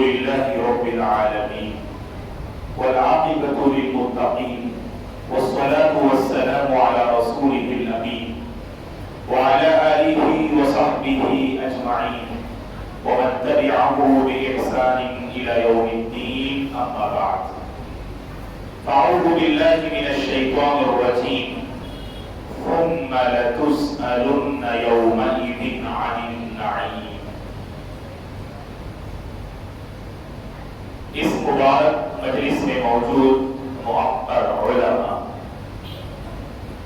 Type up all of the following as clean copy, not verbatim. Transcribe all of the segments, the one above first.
لله رب العالمين والعاقبة للمتقين والصلاة والسلام على رسوله الأمين وعلى آله وصحبه أجمعين ومن تبعه بإحسان إلى يوم الدين أما بعد فأعوذ بالله من الشيطان الرجيم ثم لتسألن يومئذ عن النعيم. اس مبارک مجلس میں موجود معطر علماء،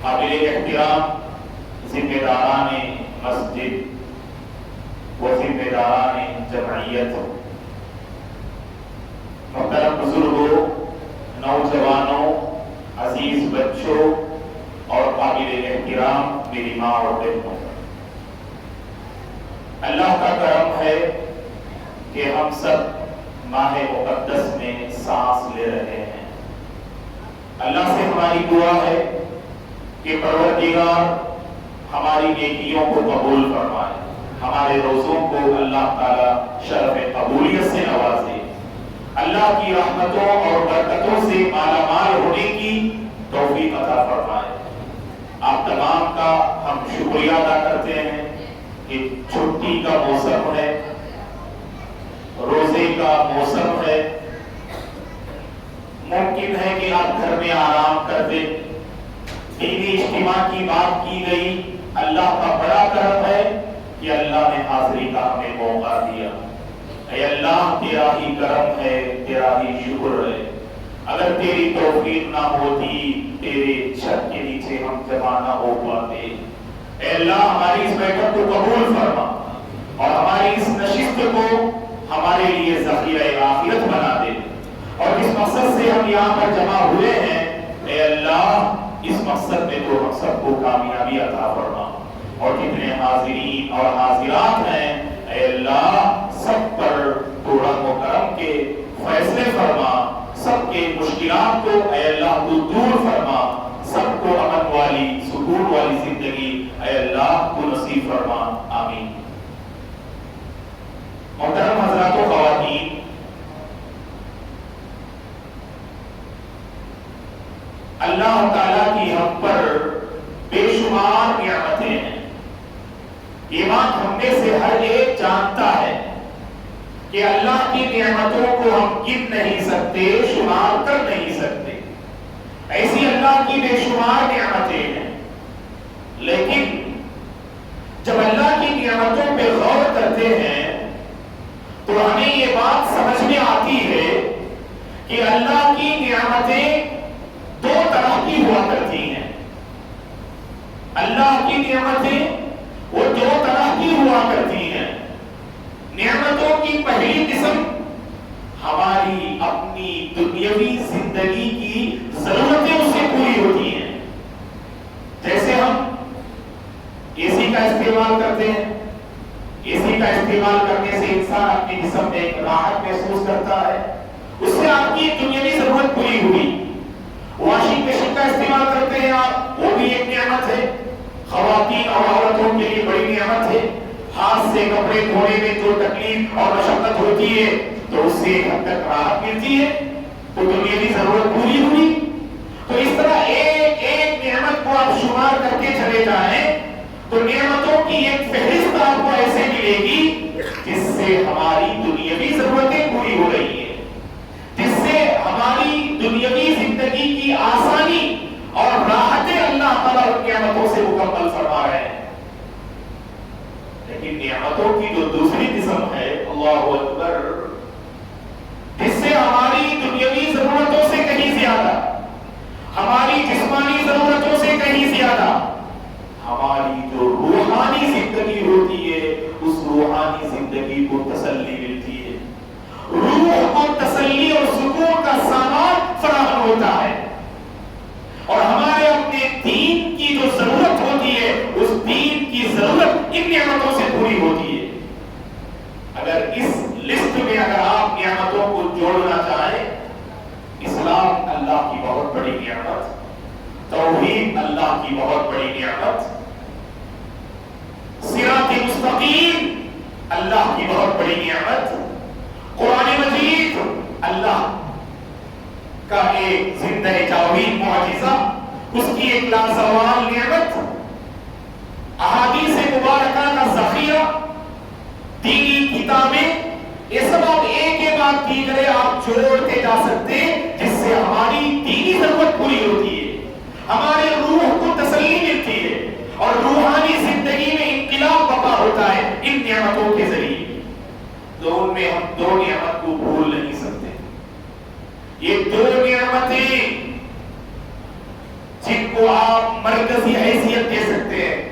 قابل احترام ذمہ داران مسجد و ذمہ داران جمعیت، محترم بزرگوں، نوجوانوں، عزیز بچوں اور قابل احترام میری ماں اور بہنوں، اللہ کا کرم ہے کہ ہم سب ماہ مقدس میں سانس لے رہے ہیں۔ اللہ سے ہماری دعا ہے کہ پروردگار ہماری نیکیوں کو قبول فرمائے، ہمارے روزوں کو اللہ تعالی شرف قبولیت سے نوازے، اللہ کی رحمتوں اور برکتوں سے مالا مال ہونے کی توفیق عطا فرمائے۔ آپ تمام کا ہم شکریہ ادا کرتے ہیں کہ چھٹی کا موسم ہے، روزے کا موسم ہے، ممکن ہے کہ آپ گھر میں آرام کر دیں، دینی اجتماع کی بات کی گئی، اللہ کا بڑا کرم ہے کہ اللہ نے حاضری کا ہمیں موقع دیا۔ اے اللہ تیرا ہی کرم ہے، تیرا ہی شکر ہے، اگر تیری توفیق نہ ہوتی تیرے چھت کے نیچے ہم جمع نہ ہو پاتے۔ اے اللہ ہماری اس بیٹھک کو قبول فرما اور ہماری اس نشست کو ہمارے لیے ذخیرہ آخرت بنا دے، اور اس مقصد سے ہم یہاں پر جمع ہوئے ہیں، اے اللہ اس مقصد میں تو ہم سب کو کامیابی عطا فرما، اور جتنے حاضرین اور حاضرات ہیں اے اللہ سب پر تو رحم و کرم کے فیصلے فرما، سب کے مشکلات کو اے اللہ تو دور فرما، سب کو امن والی سکون والی زندگی اے اللہ تو نصیب فرما، آمین۔ محترم حضرات و خواتین، اللہ تعالیٰ کی ہم پر بے شمار نعمتیں ہیں۔ یہ بات ہم میں سے ہر ایک جانتا ہے کہ اللہ کی نعمتوں کو ہم گن نہیں سکتے، شمار کر نہیں سکتے، ایسی اللہ کی بے شمار نعمتیں ہیں۔ لیکن جب اللہ کی نعمتوں پہ غور کرتے ہیں تو ہمیں یہ بات سمجھ میں آتی ہے کہ اللہ کی نعمتیں دو طرح کی ہوا کرتی ہیں۔ اللہ کی نعمتیں وہ دو طرح کی ہوا کرتی ہیں۔ نعمتوں کی پہلی قسم ہماری اپنی دنیاوی زندگی کی ضرورتیں اس سے پوری ہوتی ہیں، جیسے ہم اے سی کا استعمال کرتے ہیں، اے سی کا استعمال کرنے سے انسان اپنے جسم میں ایک راحت محسوس کرتا ہے، اس سے آپ کی دنیاوی ضرورت پوری ہوئی۔ واشنگ مشین کا استعمال کرتے ہیں آپ، وہ بھی ایک نعمت ہے، خواتین اور عورتوں کے لیے بڑی نعمت ہے۔ ہاتھ سے کپڑے دھونے میں جو تکلیف اور مشقت ہوتی ہے تو اس سے ایک حد تک راحت ملتی ہے، تو دنیاوی ضرورت پوری ہوئی۔ تو اس طرح ایک ایک نعمت کو آپ شمار کر کے چلے جائیں تو نعمتوں کی ایک فہرست آپ کو ایسے ملے گی جس سے ہماری دنیاوی ضرورتیں پوری ہو رہی ہیں، جس سے ہماری دنیاوی زندگی کی آسانی اور راحتیں اللہ تعالیٰ ان نعمتوں سے مکمل فرما رہے ہیں۔ لیکن نعمتوں کی جو دوسری قسم ہے، اللہ اکبر، جس سے ہماری دنیاوی ضرورتوں سے کہیں زیادہ، ہماری جسمانی ضرورتوں سے کہیں زیادہ ہماری جو روحانی زندگی ہوتی ہے، اس روحانی زندگی کو تسلی ملتی ہے، روح کو تسلی اور سکون کا سامان فراہم ہوتا ہے، اور ہمارے اپنے دین کی جو ضرورت ہوتی ہے اس دین کی ضرورت ان نعمتوں سے پوری ہوتی ہے۔ اگر اس لسٹ میں اگر آپ نعمتوں کو جوڑنا چاہیں، اسلام اللہ کی بہت بڑی نعمت، توحید اللہ کی بہت بڑی نعمت، صراط مستقیم اللہ کی بہت بڑی نعمت، قرآن مجید ایک لازوال نعمت، احادیث مبارکہ کا ذخیرہ، دینی کتابیں، یہ سب آپ ایک ایک بات کی کرے آپ جوڑتے جا سکتے جس سے ہماری دینی ضرورت پوری ہوتی ہے، ہمارے روح کو تسلی ملتی ہے اور روحانی زندگی میں انقلاب برپا ہوتا ہے ان نعمتوں کے ذریعے۔ تو ان میں ہم دو نعمت کو بھول نہیں سکتے۔ یہ دو نعمتیں جن کو آپ مرکزی حیثیت دے سکتے ہیں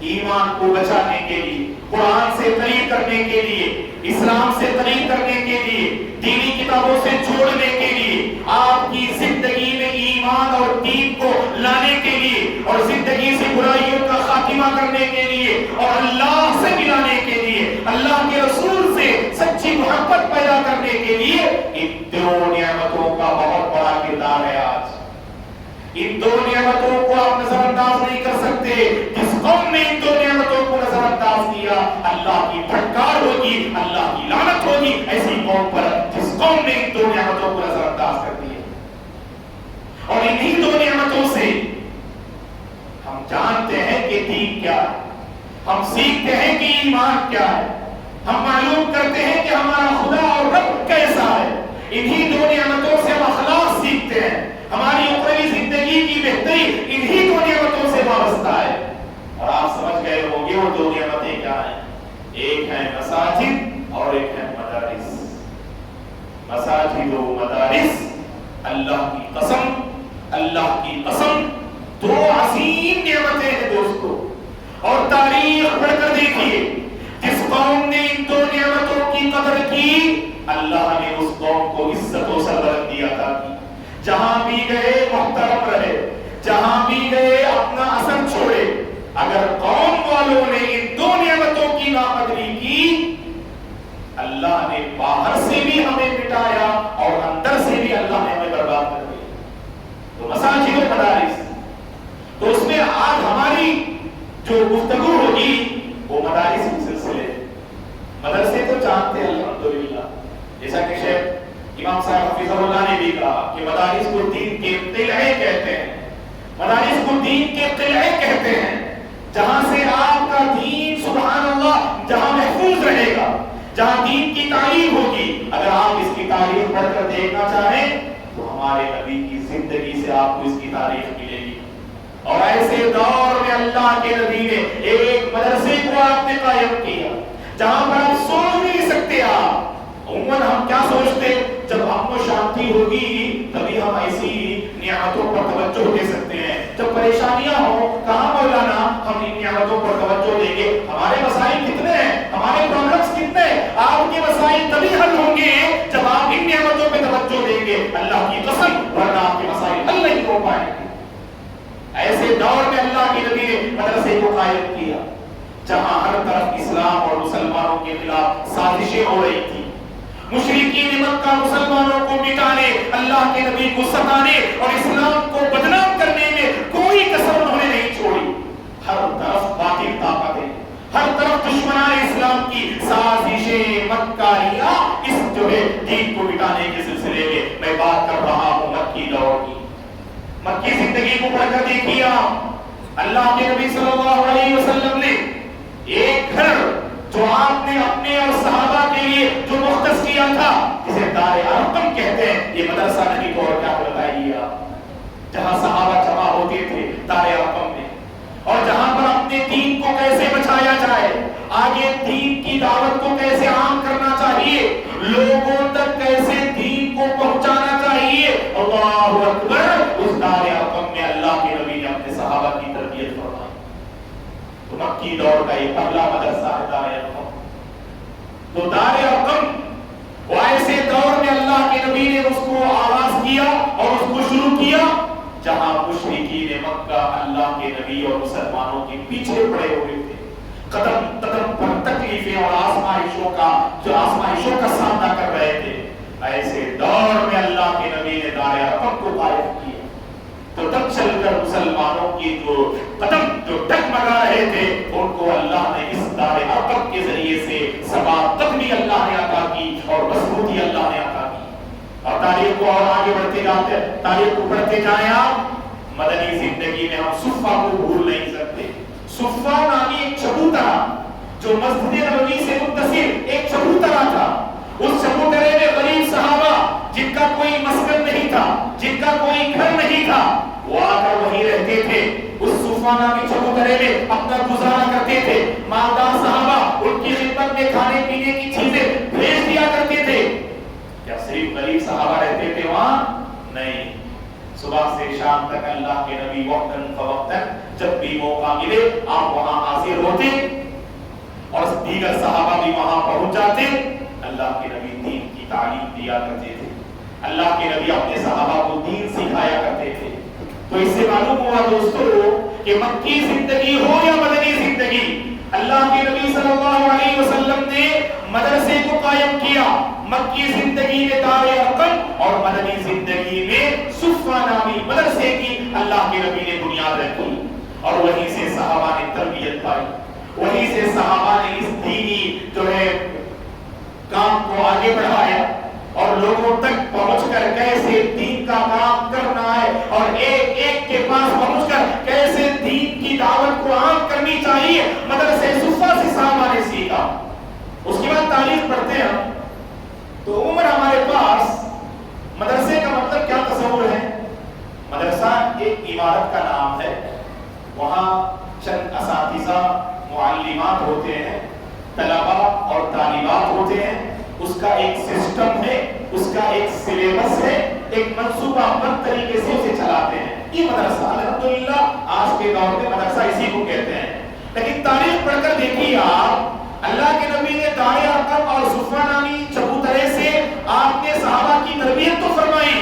ایمان کو بچانے کے لیے، قرآن سے قریب کرنے کے لیے، اسلام سے قریب کرنے کے لیے، دینی کتابوں سے جوڑنے کے لیے، آپ کی زندگی میں ایمان اور دین کو لانے کے لیے اور زندگی سے برائیوں کا خاتمہ کرنے کے لیے اور اللہ سے ملانے کے لیے، اللہ کے رسول سے سچی محبت پیدا کرنے کے لیے ان دو نعمتوں کا بہت بڑا کردار ہے۔ آج ان دو نعمتوں کو آپ نظر انداز نہیں کر سکتے۔ جس قوم نے ان دو نعمتوں کو نظر انداز کیا اللہ کی پھٹکار ہوگی، اللہ کی لعنت ہوگی ایسی قوم پر جس قوم نے ان دو نعمتوں کو نظر انداز کر دیا۔ اور انہی دو نعمتوں سے ہم جانتے ہیں کہ دین کیا ہے، ہم سیکھتے ہیں کہ ایمان کیا ہے، ہم معلوم کرتے ہیں کہ ہمارا خدا اور رب کیسا ہے۔ انہی دو نعمتوں سے ہم اخلاق سیکھتے ہیں، ہماری اخروی زندگی کی بہتری انہی دو نعمتوں سے وابستہ ہے۔ اور آپ سمجھ گئے ہوں گے وہ دو نعمتیں کیا ہیں، ایک ہے مساجد اور ایک ہے مدارس۔ مساجد و مدارس، اللہ کی قسم، اللہ کی قسم دو عظیم نعمتیں ہیں دوستو۔ اور تاریخ پڑھ کر دیکھیے جس قوم نے ان دو نعمتوں کی قدر کی اللہ نے اس قوم کو عزت و سربلندی عطا کی۔ جہاں بھی گئے محترم رہے، جہاں بھی گئے اپنا اثر چھوڑے۔ اگر قوم والوں نے ان دو نعمتوں کی ناقدری کی اللہ نے باہر سے بھی ہمیں مٹایا اور اندر سے بھی اللہ نے ہمیں برباد کر دیا۔ تو مساجد و مدارس، تو اس میں آج ہماری جو گفتگو ہوگی وہ مدارس کے سلسلے۔ مدرسے تو جانتے ہیں الحمدللہ، جیسا کہ شیخ امام صاحب حفظہ اللہ نے بھی کہا کہ مدارس کو دین کے قلعے کہتے ہیں، مدارس کو دین کے قلعے کہتے ہیں، جہاں سے آپ کا دین سبحان اللہ جہاں محفوظ رہے گا، جہاں دین کی تعلیم ہوگی۔ اگر آپ اس کی تاریخ پڑھ کر دیکھنا چاہیں تو ہمارے نبی کی زندگی سے آپ کو اس کی تاریخ ملے گی۔ اور ایسے دور میں اللہ کے نبی نے ایک مدرسے کو آپ نے قائم کیا جہاں پر آپ سوچ نہیں سکتے۔ آپ عموماً ہم کیا سوچتے، جب امن و شانتی ہوگی تبھی ہم ایسی نعمتوں پر توجہ دے سکتے ہیں، جب پریشانیاں ہوں کہاں مولانا ہم ان نعمتوں پر توجہ دیں گے۔ ہمارے مسائل کتنے ہیں، ہمارے پرابلمز کتنے ہیں، آپ کے مسائل تبھی حل ہوں گے جب آپ ان نعمتوں پہ توجہ دیں گے اللہ کی قسم، ورنہ آپ کے مسائل حل نہیں ہو پائیں گے۔ ایسے دور میں اللہ کے نبی نے مدرسے کو قائم کیا جہاں ہر طرف اسلام اور مسلمانوں کے خلاف سازشیں ہو رہی تھی۔ مشرکین مکہ مسلمانوں کو مٹانے، اللہ کے نبی کو ستانے اور اسلام کو بدنام کرنے میں کوئی کسر انہوں نے نہیں چھوڑی۔ ہر طرف باطل طاقتیں، ہر طرف دشمنان اسلام کی سازشیں، مکاریاں اس جو ہے دین کو مٹانے کے سلسلے میں بات کر رہا ہوں مکی دور کی۔ مکی زندگی کو پڑھ کر دیکھیے آپ، اللہ کے نبی صلی اللہ علیہ وسلم نے ایک گھر جو آپ نے اپنے اور صحابہ کے لیے جو مختص کیا تھا جسے دار ارقم کہتے ہیں، یہ مدرسہ نہیں تو اور کیا بتائیے آپ، جہاں صحابہ جمع ہوتے تھے دار ارقم میں، اور جہاں پر اپنے دین کو کیسے بچایا جائے، آگے دین کی دعوت کو کیسے عام کرنا چاہیے، لوگوں تک کیسے دین کو پہنچانا چاہیے۔ اللہ اکبر، اس دار ارقم میں اللہ کے نبی نے اپنے صحابہ کی تربیت فرمائی۔ تو مکی دور کا یہ پہلا مدرسہ ہے دار ارقم۔ تو دار ارقم وہ ایسے دور میں اللہ کے نبی نے اس کو آغاز کیا اور اس کو شروع کیا جہاں مشرکین مکہ اللہ کے نبی اور مسلمانوں کے پیچھے پڑے ہوئے تھے، قدم قدم پر تکلیفیں اور آزمائشوں کا سامنا کر رہے تھے۔ ایسے دور میں اللہ کے نبی نے دار ارقم کو قائم کیا تو تب چل کر مسلمانوں کی جو قدم جو ڈگمگا رہے تھے ان کو اللہ نے اس دار ارقم کے ذریعے سے ثبات قدمی اللہ نے عطا کی اور مضبوطی اللہ نے عطا کی۔ اور تاریخ کو اور آگے بڑھتے جاتے، تاریخ کو پڑھتے جائیں آپ، مدنی زندگی میں ہم صفہ کو بھول نہیں سکتے. صفہ نامی ایک چبوترا جو مسجد نبوی سے متصل ایک چبوترا تھا. اس چبوترے میں غریب صحابہ جن کا کوئی مسکن نہیں تھا, جن کا کوئی گھر نہیں تھا, وہ آ کر وہیں رہتے تھے. اس صفہ نامی چبوترے میں اپنا گزارا کرتے تھے. مالدار صحابہ ان کی خدمت میں کھانے پینے کی چیزیں بھیج دیا کرتے تھے. کیا صرف غریب صحابہ رہتے تھے وہاں؟ نہیں. صبح سے شام تک اللہ کے نبی وقتاً فوقتاً جب بھی موقع ملے آپ وہاں حاضر ہوتے اور دیگر صحابہ بھی وہاں پہنچ جاتے. اللہ کے نبی دین کی تعلیم دیا کرتے تھے. اللہ کے نبی اپنے صحابہ کو دین سکھایا کرتے تھے. تو اس سے معلوم ہوا دوستو کہ مکی زندگی ہو یا مدنی زندگی, اللہ کے نبی صلی اللہ علیہ وسلم نے مدرسے کو قائم کیا. مکی زندگی میں دار ارقم اور مدنی زندگی میں صفہ نامی مدرسے کی اللہ کے نبی نے بنیاد رکھی اور وہیں سے صحابہ نے تربیت پائی. وہیں سے صحابہ نے اس دینی جو ہے کام کو آگے بڑھایا اور لوگوں تک پہنچ کر کیسے دین کا کام کرنا ہے اور ایک ایک کے پاس پہنچ کر کیسے دین کی دعوت کو عام کرنی چاہیے مدرسے صفہ سے صحابہ نے سیکھا. اس کے بعد تاریخ پڑھتے ہیں تو عمر ہمارے پاس مدرسے کا مطلب کیا تصور ہے؟ مدرسہ ایک عمارت کا نام ہے. وہاں چند اساتذہ معلمات ہوتے ہیں, طلباء اور طالبات ہوتے ہیں. اس کا ایک سسٹم ہے, اس کا ایک سلیبس ہے, ایک منصوبہ بند طریقے سے اسے چلاتے ہیں. یہ مدرسہ الحمدللہ آج کے دور میں مدرسہ اسی کو کہتے ہیں. لیکن تاریخ پڑھ کر دیکھیے آپ, اللہ کے نبی نے دار ارقم اور صفہ نامی چبوترے سے آپ نے صحابہ کی تربیت تو فرمائی,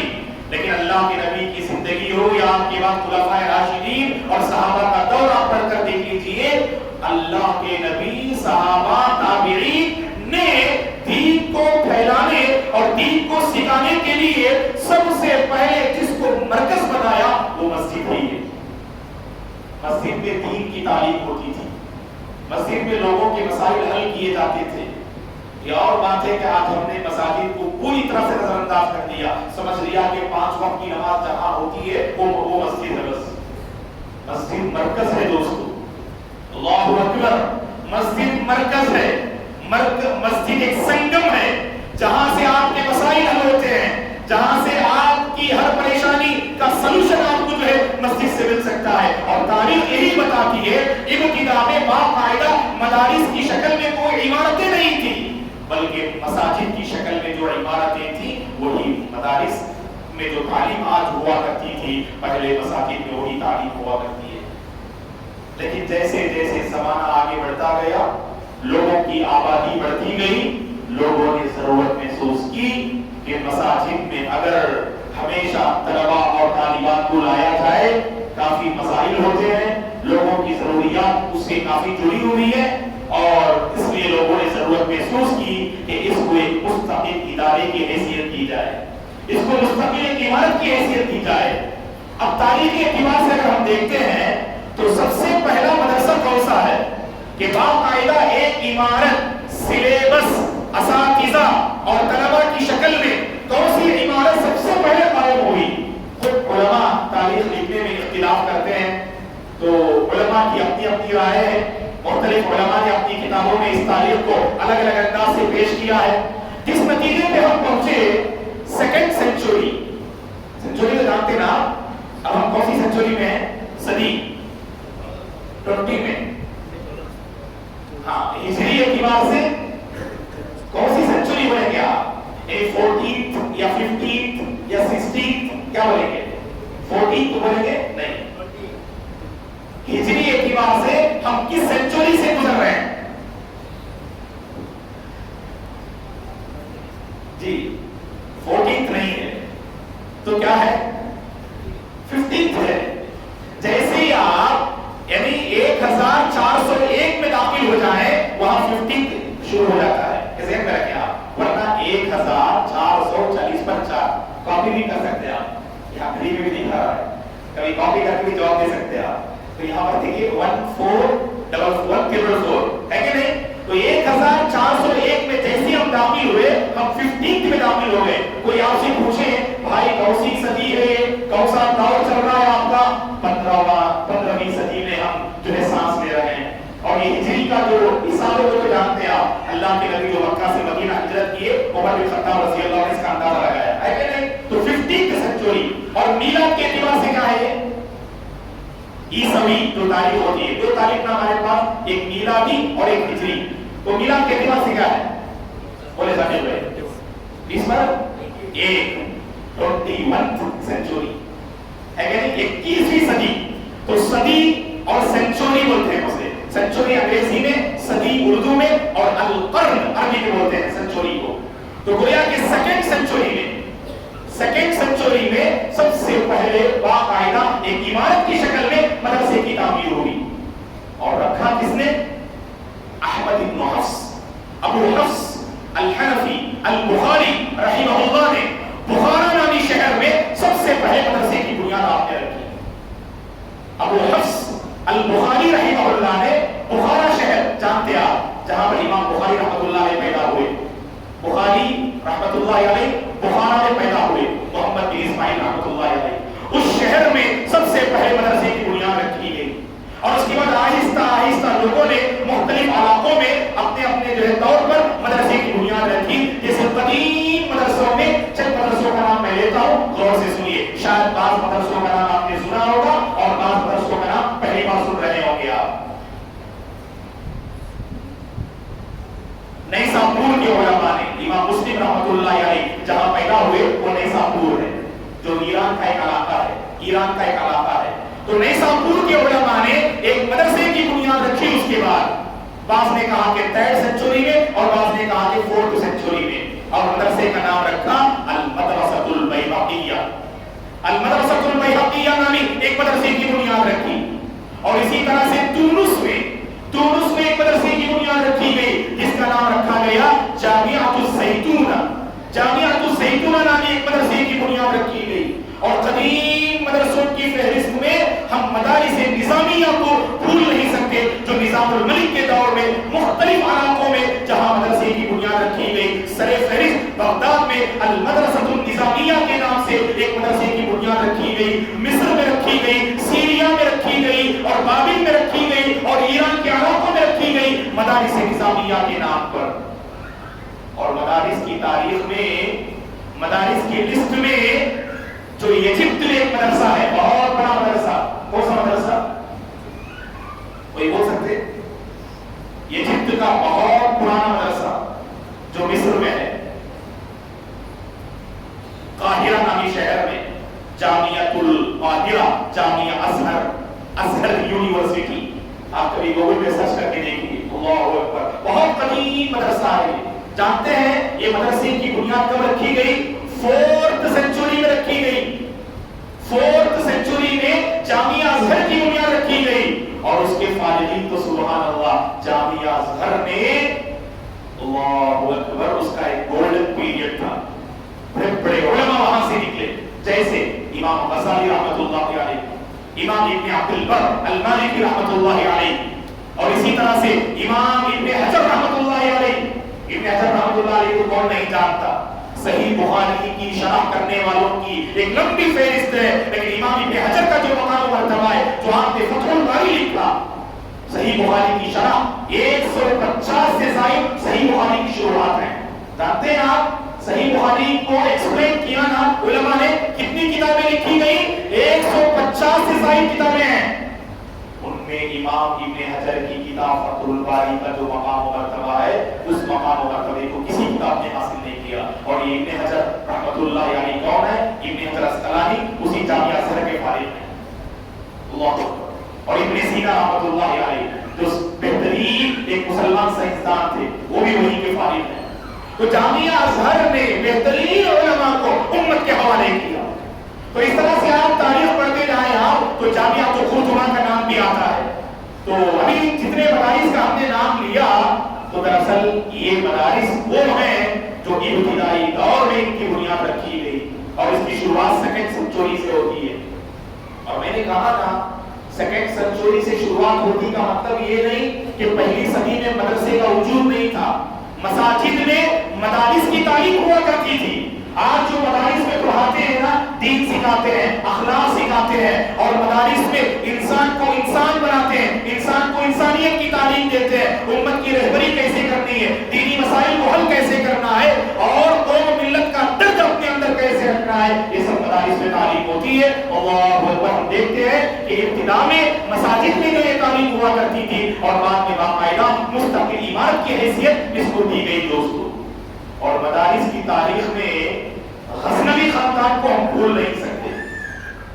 لیکن اللہ کے نبی کی زندگی ہو یا آپ کے بعد خلفائے راشدین اور صحابہ کا دور آپ پڑھ کر دیکھ لیجیے, اللہ کے نبی, صحابہ, تابعین نے دین کو پھیلانے اور دین کو سکھانے کے لیے سب سے پہلے جس کو مرکز بنایا وہ مسجد ہی ہے. مسجد میں دین کی تعلیم ہوتی تھی, مسجد میں لوگوں کے مسائل حل کیے جاتے تھے. یہ اور بات ہے کہ آج ہم نے مساجد کو پوری طرح سے نظر انداز کر دیا, سمجھ لیا کہ 5 وقت کی نماز جہاں ہوتی ہے وہ مسجد ہے. بس مسجد مرکز ہے دوستو, اللہ اکبر, مسجد مرکز ہے. مسجد ایک سنگم ہے جہاں سے آپ کے مسائل حل ہوتے ہیں, جہاں سے آپ کی ہر پریشانی کا سلوشن آپ کو جو ہے مسجد سے مل سکتا ہے. اور تاریخ یہی بتاتی ہے ابتدا میں باقاعدہ مدارس کی شکل میں کوئی عمارتیں نہیں تھی, بلکہ مساجد کی شکل میں جو عمارتیں تھیں وہی مدارس میں جو تعلیم آج ہوا کرتی تھی پہلے مساجد میں وہی تعلیم ہوا کرتی ہے. لیکن جیسے جیسے زمانہ آگے بڑھتا گیا, لوگوں کی آبادی بڑھتی گئی, لوگوں نے ضرورت محسوس کی کہ مساجد میں اگر ہمیشہ طلباء اور طالبات کو لایا جائے کافی مسائل ہوتے ہیں, لوگوں کی ضروریات اس سے کافی جڑی ہوئی ہے, اور اس لیے لوگوں نے ضرورت محسوس کی کہ اس کو ایک مستقل ادارے کی حیثیت دی جائے, اس کو مستقل ایک عمارت کی حیثیت دی جائے. اب تاریخی اعتبار سے اگر ہم دیکھتے ہیں تو سب سے پہلا مدرسہ کون سا ہے کہ باقاعدہ ایک عمارت, سلیبس, اساتذہ اور طلباء کی شکل میں کون سی عمارت سب سے پہلے قائم ہوئی؟ خود علماء تاریخ لکھنے میں اختلاف کرتے ہیں, تو علماء کی اپنی اپنی رائے ہے. مختلف علماء نے اپنی کتابوں میں اس تاریخ کو الگ الگ انداز سے پیش کیا ہے. جس نتیجے پہ ہم پہنچے سیکنڈ سینچوری. سینچوری تو جانتے نا, اب ہم کون سی سینچوری میں ہیں؟ صدی 20 میں. ہاں, ہجری اعتبار سے کون سی سینچوری بولیں گے آپ؟ 14th یا 15th یا 16th کیا بولیں گے؟ 14th تو بولیں گے نہیں. ہجری اعتبار سے ہم کس سینچوری سے گزر رہے ہیں؟ جی 14th نہیں ہے تو کیا ہے؟ 15th ہے. جیسے ہی آپ یعنی 1401 میں داخل ہو جائیں وہاں 15th شروع ہو جاتا ہے. ذہن میں رکھیں آپ, ورنہ 1440 پر 4 کاپی بھی کر سکتے ہیں آپ, یہاں گھڑی میں بھی دکھا رہا ہے, کبھی کاپی کر کے بھی جواب دے سکتے ہیں آپ. تو یہاں پر دیکھیے 1444 ہے کہ نہیں؟ تو 1401 میں جیسے ہم داخل ہوئے ہم 15th میں داخل ہو گئے. کوئی آپ سے پوچھے بھائی کون سی صدی ہے, کون سا دور چل رہا ہے آپ کا, عمر بن خطاب رضی اللہ عنہ اس کا اندازہ لگایا ہے کہ نہیں؟ تو 15th سینچری اور میلاد کے اعتبار سے کیا ہے عیسوی جو تاریخ ہوتی ہے، دو تاریخ نا ہمارے پاس، ایک میلادی اور ایک ہجری. تو میلاد کے اعتبار سے کیا ہے بولے سمجھ رہے اس پر ایک 21th سینچری ہے کہ نہیں، 21ویں صدی. تو صدی اور سینچری بولتے ہیں اسے. سینچری انگریزی میں، صدی اردو میں، اور القرن عربی میں بولتے ہیں سینچری کو. تو گویا کہ سیکنڈ سینچری میں سب سے پہلے باقاعدہ ایک عمارت کی شکل میں مدرسے کی تعمیر ہوئی. اور رکھا کس نے؟ احمد بن حفص ابو حفص الحنفی البخاری رحمہ اللہ نے بخارا نامی شہر میں سب سے پہلے مدرسے کی بنیاد آپ نے رکھی. ابو حفص البخاری رحمہ اللہ نے بخارا شہر جانتے آپ جہاں پر امام بخاری رحمۃ اللہ علیہ پیدا ہوئے. بخاری رحمۃ اللہ علیہ بخارا میں پیدا ہوئے، محمد بن اسماعیل رحمۃ اللہ علیہ. اس شہر میں سب سے پہلے مدرسے کی بنیاد رکھی گئی. اور اس کے بعد آہستہ آہستہ لوگوں نے مختلف علاقوں میں اپنے اپنے جو ہے طور پر مدرسے کی بنیاد رکھی. جیسے قدیم مدرسوں میں چند مدرسوں کا نام میں لیتا ہوں، غور سے سنیے. شاید بعض مدرسوں کا نام آپ نے سنا ہوگا اور بعض مدرسوں کا نام پہلی بار سن رہے ہوں گے آپ. نیسابور کے علماء نے، امام مسلم رحمۃ اللہ علیہ جہاں پیدا ہوئے وہ نیسابور ہے جو ایران کا ایک علاقہ ہے. تو نیسابور کے علماء نے ایک مدرسے کی بنیاد رکھی. اس کے بعد بعض نے کہا کہ 3rd سینچری میں اور بعض نے کہا کہ 4th سینچری میں، اور مدرسے کا نام رکھا المدرسۃ البیہقیہ. المدرسۃ البیہقیہ نامی ایک مدرسے کی بنیاد رکھی. اور اسی طرح سے تونس میں ایک مدرسے کی بنیاد رکھی گئی جس کا نام رکھا گیا جامعۃ الزیتونہ. جامعۃ الزیتونہ نامی ایک مدرسے کی بنیاد رکھی گئی. اور قدیم مدرسوں کی فہرست میں ہم مدارس نظامیہ کو بھول نہیں سکتے جو نظام الملک کے دور میں مختلف علاقوں میں جہاں مدرسے کی بنیاد رکھی گئی. سر فہرست بغداد میں المدرسۃ النظامیہ کے نام سے ایک مدرسے کی بنیاد رکھی گئی. مصر میں رکھی گئی، سیریا میں رکھی گئی، اور بابل میں رکھی گئی، اور ایران کے علاقوں میں رکھی گئی مدارس نظامیہ کے نام پر. اور مدارس کی تاریخ میں، مدارس کی لسٹ میں جو ایجپٹ میں ایک مدرسہ ہے، بہت بڑا مدرسہ. کون سا مدرسہ کوئی بول سکتے؟ ایجپٹ کا بہت پرانا مدرسہ جو مصر میں ہے، قاہرہ نامی شہر میں. جامعۃ القاہرہ، جامعہ ازہر یونیورسٹی. آپ کبھی گوگل پہ سرچ کر کے دیکھیے. اللہ اکبر، بہت قدیم مدرسہ ہے. جانتے ہیں یہ مدرسے کی بنیاد کب رکھی گئی؟ 4th سینچری میں رکھی گئی. 4th سینچری میں جامعہ ازہر کی بنیاد رکھی گئی. اور اس کے فارغین تو سبحان اللہ، جامعہ ازہر میں اللہ اکبر اس کا ایک گولڈن پیریڈ تھا. بڑے بڑے علماء وہاں سے نکلے، جیسے امام غزالی رحمۃ اللہ علیہ، امام ابن عبد البر المالکی رحمۃ اللہ علیہ، اور اسی طرح سے امام ابن حجر رحمۃ اللہ علیہ. ابن حجر رحمۃ اللہ علیہ کو کون نہیں جانتا؟ صحیح بخاری کی شرح کرنے والوں کی ایک لمبی فہرست ہے. لیکن امام ابن حجر کا جو مقام و مرتبہ ہے، جو آپ نے فتح الباری لکھا، صحیح بخاری کی شرح 150 سے زائد صحیح بخاری کی شروحات ہیں. جانتے ہیں آپ صحیح بخاری کو ایکسپلین کیا نا علماء نے، کتنی کتابیں لکھی گئی؟ 150 سے زائد کتابیں ہیں. ان میں امام ابن حجر کی کتاب فتح الباری کا جو مقام و مرتبہ ہے، اس مقام و مرتبے کو کسی کتاب نے حاصل نہیں کیا. اور یہ ابن حجر رحمۃ اللہ علیہ کون ہے؟ ابن حجر اسقلانی، اسی جامعہ ازہر کے فارغ ہیں. اللہ اکبر. اور ابن سینا رحمۃ اللہ علیہ جو بہترین ایک مسلمان سائنسدان تھے، وہ بھی وہیں کے فارغ ہیں. تو جامعہ ازہر نے بہترین علماء کو امت کے حوالے کیا. تو اس طرح سے آپ تاریخ پڑھتے جائیں آپ تو جامعہ قرطبہ کا نام بھی آتا ہے. تو ابھی جتنے مدارس کا ہم نے نام لیا تو دراصل یہ مدارس وہ ہیں جو ابتدائی دور میں ان کی بنیاد رکھی گئی اور اس کی شروعات 2nd سینچری سے ہوتی ہے. اور میں نے کہا تھا 2nd سینچری سے شروعات ہوتی کا مطلب یہ نہیں کہ پہلی صدی میں مدرسے کا وجود نہیں تھا. مساجد میں مدارس کی تعلیم ہوا کرتی تھی. آج جو مدارس میں پڑھاتے ہیں نا، دین سکھاتے ہیں، اخلاق سکھاتے ہیں، اور مدارس میں انسان کو انسان بناتے ہیں، انسان کو انسانیت کی تعلیم دیتے ہیں، امت کی رہبری کیسے کرنی ہے، دینی مسائل کو حل کیسے کرنا ہے، ہے اور قوم ملت کا درد اپنے اندر کیسے رکھنا ہے، یہ سب مدارس میں تعلیم ہوتی ہے۔ اللہ اکبر، ہم دیکھتے ہیں کہ ابتدا میں مساجد میں جو یہ تعلیم ہوا کرتی تھی اور بعد میں باقاعدہ مستقل عمارت کی حیثیت اس کو دی گئی دوستو۔ اور مدارس کی تاریخ میں غزنوی خاندان کو ہم بھول نہیں سکتے،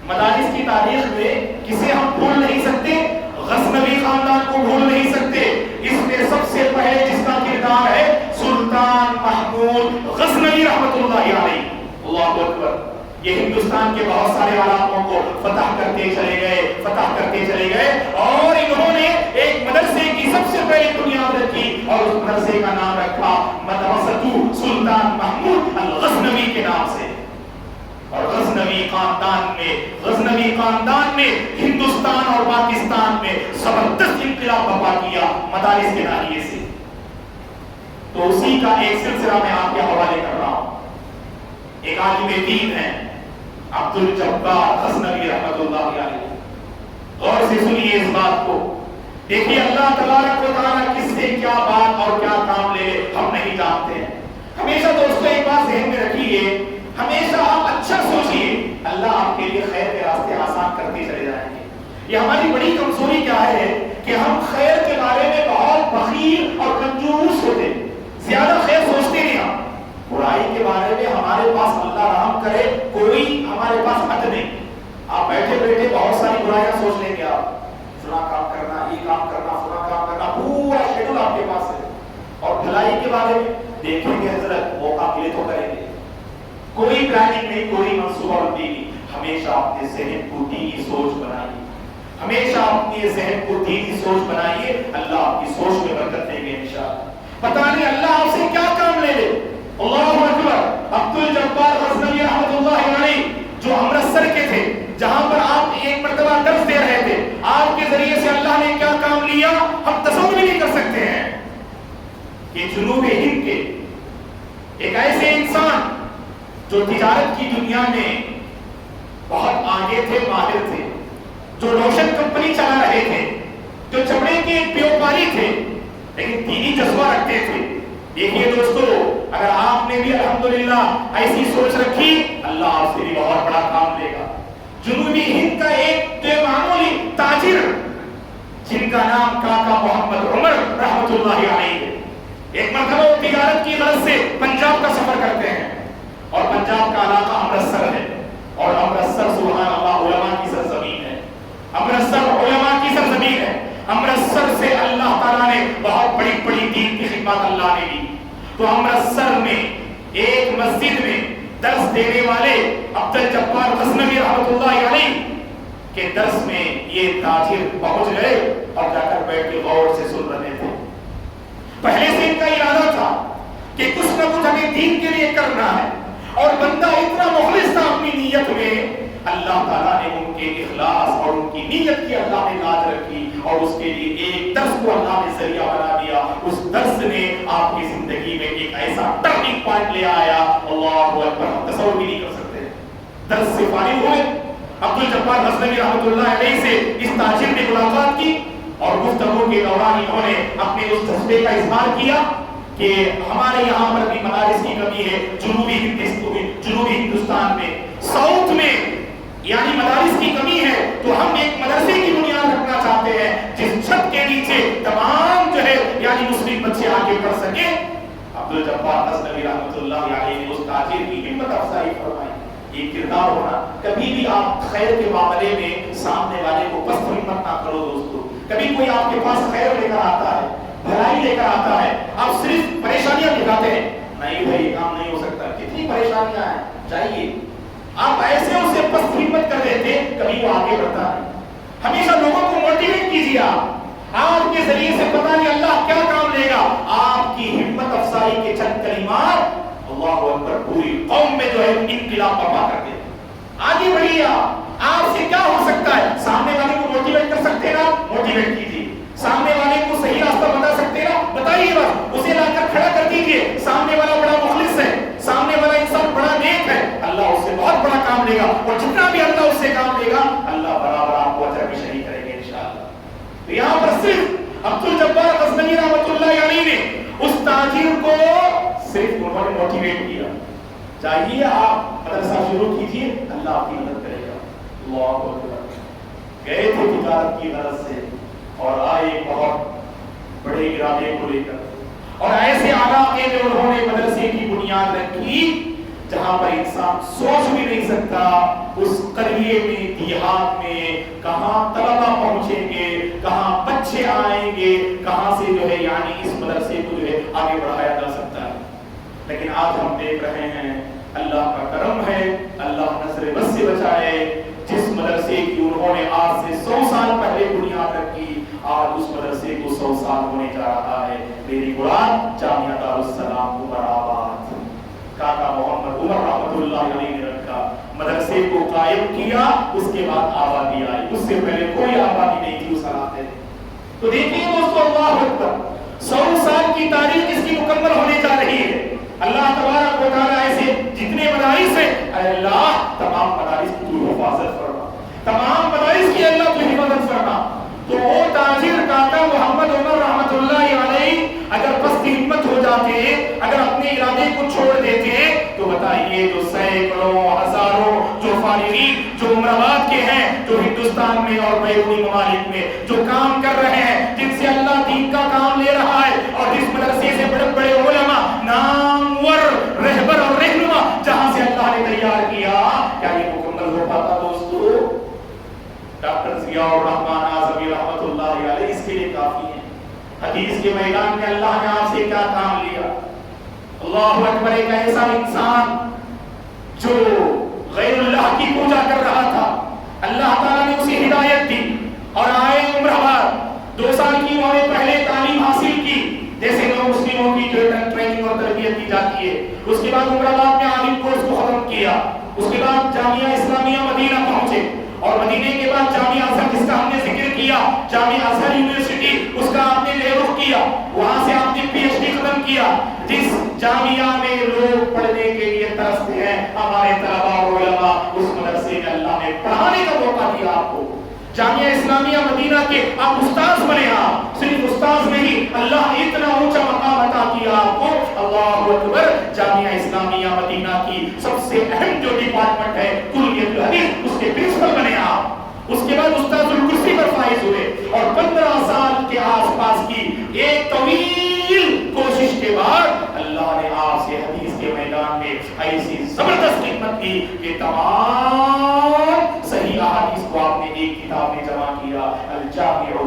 مدارس کی تاریخ میں کسے ہم بھول نہیں سکتے؟ غزنوی خاندان کو بھول نہیں سکتے۔ اس میں سب سے پہلے جس کا کردار ہے سلطان محمود غزنوی رحمۃ اللہ علیہ۔ اللہ اکبر، یہ ہندوستان کے بہت سارے علاقوں کو فتح کرتے چلے گئے اور انہوں نے ایک مدرسے کی سب سے پہلے بنیاد رکھی اور اس مدرسے کا نام رکھا مدرسۃ سلطان محمود الغزنوی کے نام سے۔ اور غزنوی خاندان نے ہندوستان اور پاکستان میں زبردست انقلاب برپا کیا مدارس کے ذریعے سے۔ تو اسی کا ایک سلسلہ میں آپ کے حوالے کر رہا ہوں۔ ایک عالم دین ہے عبد الجبار غزنوی رحمۃ اللہ علیہ۔ غور سے سنیے اس بات کو، دیکھیے اللہ تبارک و تعالیٰ کس سے کیا بات اور کیا کام لے ہم نہیں جانتے ہیں۔ ہمیشہ دوستو ایک بات ذہن میں رکھیے، ہمیشہ آپ اچھا سوچیے، اللہ آپ کے لیے خیر کے راستے آسان کرتے چلے جائیں گے۔ یہ ہماری بڑی کمزوری کیا ہے کہ ہم خیر کے بارے میں بہت بخیل اور کنجوس ہوتے ہیں، زیادہ خیر سوچتے نہیں۔ ہم برائی کے بارے میں ہمارے پاس اللہ رحم کرے کوئی ہمارے پاس حد نہیں۔ آپ بیٹھے بیٹھے بہت ساری برائیاں سوچ لیں گے، آپ فلاں کام کرنا، یہ کام کرنا، فلاں کام کرنا، پورا شیڈول آپ کے پاس ہے۔ اور بھلائی کے بارے میں دیکھیں گے حضرت موقع ملے تو کریں گے، کوئی پلاننگ نہیں، کوئی منصوبہ بندی نہیں۔ ہمیشہ اپنے ذہن کو دینی سوچ بنائیے، ہمیشہ اپنے ذہن کو دینی سوچ بنائیے، اللہ آپ کی سوچ میں برکت دیں گے انشاءاللہ۔ پتہ نہیں اللہ آپ سے کیا کام لے لے۔ اللہ اکبر، عبد الجبار غزنوی رحمۃ اللہ علیہ جو امرتسر کے تھے، جہاں پر آپ ایک مرتبہ درس دے رہے تھے، آپ کے ذریعے سے اللہ نے کیا کام لیا ہم تصور بھی نہیں کر سکتے ہیں کہ جنوب ہند کے ایک ایسے انسان جو تجارت کی دنیا میں بہت آگے تھے، ماہر تھے، جو روشن کمپنی چلا رہے تھے، جو چمڑے کے بیوپاری تھے، لیکن دینی جذبہ رکھتے تھے۔ دیکھیے دوستو، اگر آپ نے بھی الحمدللہ ایسی سوچ رکھی، اللہ آپ سے بھی بہت بڑا کام لے گا۔ جنوبی ہند کا ایک معمولی تاجر جن کا نام کاکا محمد عمر رحمۃ اللہ علیہ ہے، ایک مرتبہ وہ تجارت کی غرض سے پنجاب کا سفر کرتے ہیں اور پنجاب کا علاقہ امرتسر ہے، اور امرتسر سبحان اللہ علماء کی سرزمین ہے، امرتسر علماء کی سرزمین ہے۔ امرتسر سے اللہ تعالیٰ نے بہت بڑی بڑی دین کی خدمات اللہ نے دی۔ تو امرتسر میں ایک مسجد میں درس دینے والے عبد الجبار غزنوی رحمۃ اللہ علیہ کے درس میں یہ تاجر پہنچ گئے اور جا کر بیٹھ کے غور سے سن رہے تھے۔ پہلے سے ان کا ارادہ تھا کہ کچھ نہ کچھ ہمیں دین کے لیے کرنا ہے، اور بندہ اتنا مخلص تھا اپنی نیت میں، اللہ تعالیٰ نے ان کے اخلاص اور ان کی نیت کی اللہ نے لاج رکھی اور اس کے لیے ایک درس کو اللہ نے ذریعہ بنا دیا۔ اس درس نے آپ کی زندگی میں ایک ایسا ٹرننگ پوائنٹ لے آیا، اللہ اکبر، ہم تصور بھی نہیں کر سکتے۔ درس سے فارغ ہوئے، عبد الجبار غزنوی رحمۃ اللہ علیہ سے اس تاجر نے ملاقات کی اور گفتگو کے دوران انہوں نے اپنے اس جذبے کا اظہار کیا کہ ہمارے یہاں پر بھی مدارس کی کمی ہے، جنوبی ہندوستان میں، ساؤتھ میں یعنی مدارس کی کمی ہے، تو ہم ایک مدرسے کی بنیاد رکھنا چاہتے ہیں جس چھت کے نیچے تمام جو ہے یعنی مسلم بچے آگے بڑھ سکے۔ عبد الجبار غزنوی رحمۃ اللہ علیہ نے اس تاجر کی ہمت افزائی فرمائی۔ یہ کردار ہونا، کبھی بھی آپ خیر کے معاملے میں سامنے والے کو پست ہمت نہ کرو دوستو۔ کبھی کوئی آپ کے پاس خیر لے کر آتا ہے، بھلائی لے کر آتا ہے، آپ صرف پریشانیاں دکھاتے ہیں، نہیں بھائی یہ کام نہیں ہو سکتا، کتنی پریشانیاں ہیں، چاہیے آپ ایسے اسے پست ہمت کر دیتے، کبھی وہ آگے بڑھتا ہے۔ ہمیشہ لوگوں کو موٹیویٹ کیجیے، آپ کے ذریعے سے پتہ نہیں اللہ کیا کام لے گا۔ آپ کی ہمت افزائی کے چند کلمات اللہ اکبر پوری قوم میں جو ہے انقلاب برپا کر دے۔ آگے بڑھیے، آپ سے کیا ہو سکتا ہے؟ سامنے والے کو موٹیویٹ کر سکتے نا، موٹیویٹ کیجیے۔ سامنے والے کو صحیح راستہ بتا سکتے نا، بتائیے، بس اسے لا کر کھڑا کر دیجیے۔ سامنے والا بڑا مخلص ہے، سامنے والا انسان بڑا نیک ہے، اللہ اس سے بہت بڑا کام لے گا، اور جتنا بھی اللہ اس سے کام لے گا اللہ برابر آپ کو اجر بھی شریک کریں گے انشاءاللہ۔ تو یہاں پر صرف عبد الجبار غزنوی رحمۃ اللہ علیہ نے اس تاجر کو صرف انہوں نے موٹیویٹ کیا، چاہیے آپ مدرسہ شروع کیجیے، اللہ آپ کی مدد کرے گا۔ اللہ اکبر۔ گئے تھے تجارت کی غرض سے اور آئے بہت بڑے ارادے کو لے کر، اور ایسے علاقے میں انہوں نے مدرسے کی بنیاد رکھی جہاں پر انسان سوچ بھی نہیں سکتا اس قریے میں، دیہات میں کہاں طلبہ پہنچیں گے، کہاں بچے آئیں گے، کہاں سے جو ہے یعنی اس مدرسے کو جو ہے آگے بڑھایا جا سکتا ہے۔ لیکن آج ہم دیکھ رہے ہیں اللہ کا کرم ہے، اللہ نظر بس سے بچائے، جس مدرسے کی انہوں نے آج سے 100 سال پہلے بنیاد رکھی، آج اس مدرسے کو 100 سال ہونے جا رہا ہے۔ میری مراد جامعہ دارالسلام عمر آباد، کاکا محمد عمر رحمۃ اللہ علیہ نے رکھا، مدرسے کو قائم کیا، اس کے بعد آبادی آئی، اس سے پہلے کوئی آبادی نہیں تھی اس علاقے میں۔ تو دیکھیے دوستو، اللہ اکبر، 100 سال کی تاریخ اس کی مکمل ہونے جا رہی ہے۔ اللہ تبارک و تعالیٰ ایسے جتنے مدارس ہیں، اے اللہ تمام مدارس کی تو حفاظت فرما، تمام مدارس کی اللہ تو حفاظت فرما۔ تو وہ تاجر کاکا محمد عمر رحمۃ اللہ علیہ اگر پست ہمت ہو جاتے، اگر اپنے ارادے کو چھوڑ دیتے، تو بتائیے جو سینکڑوں ہزاروں جو فارغین جو عمر آباد کے ہیں، جو ہندوستان میں اور بیرونی ممالک میں جو کام کر رہے ہیں، جن سے اللہ دین کا کام لے رہا ہے، اور جس مدرسے سے بڑے بڑے علماء نامور رہبر اور رہنما جہاں سے اللہ نے تیار کیا، کیا یہ مکمل ہو پاتا دوستو؟ ڈاکٹر ضیاء الرحمن اعظمی رحمۃ اللہ علیہ اس کے لیے کافی ہیں۔ حدیث کے میدان میں اللہ نے آپ سے کیا کام لیا؟ اللہ اکبر، ایک ایسا انسان جو غیر اللہ کی پوجا کر رہا تھا، اللہ تعالیٰ نے اسے ہدایت دی اور آئے عمر آباد، 2 سال کی انہوں نے پہلے تعلیم حاصل کی، جیسے نو مسلموں کی جو ٹریننگ اور تربیت دی جاتی ہے۔ اس کے بعد عمر آباد میں عالم کورس کو ختم کیا، اس کے بعد جامعہ اسلامیہ مدینہ پہنچے، اور مدینے کے بعد جامعہ ازہر جس کا ہم نے ذکر کیا، جامعہ ازہر یونیورسٹی، اس کا آپ نے رخ کیا، وہاں سے آپ نے پی ایچ ڈی ختم کیا۔ جس جامعہ میں لوگ پڑھنے کے لیے ترستے ہیں، ہمارے طلباء اور علماء، اس مدرسے میں اللہ نے پڑھانے کا موقع دیا آپ کو۔ جامعہ اسلامیہ مدینہ کے آپ استاذ بنے، آپ صرف استاذ نہیں، اللہ نے اتنا اونچا مقام عطا کیا آپ کو۔ اللہ اکبر، جامعہ اسلامیہ مدینہ کی سب سے اہم جو ڈپارٹمنٹ ہے کلیت الحدیث، اس کے پرنسپل بنے آپ۔ اس کے بعد استاذ الکرسی پر فائز ہوئے، اور 15 سال کے آس پاس کی ایک طویل کوشش کے بعد اللہ نے آپ سے حدیث کے میدان میں ایسی زبردست خدمت کی کہ تمام صحیح احادیث کو آپ نے ایک کتاب میں جمع کیا، الجامع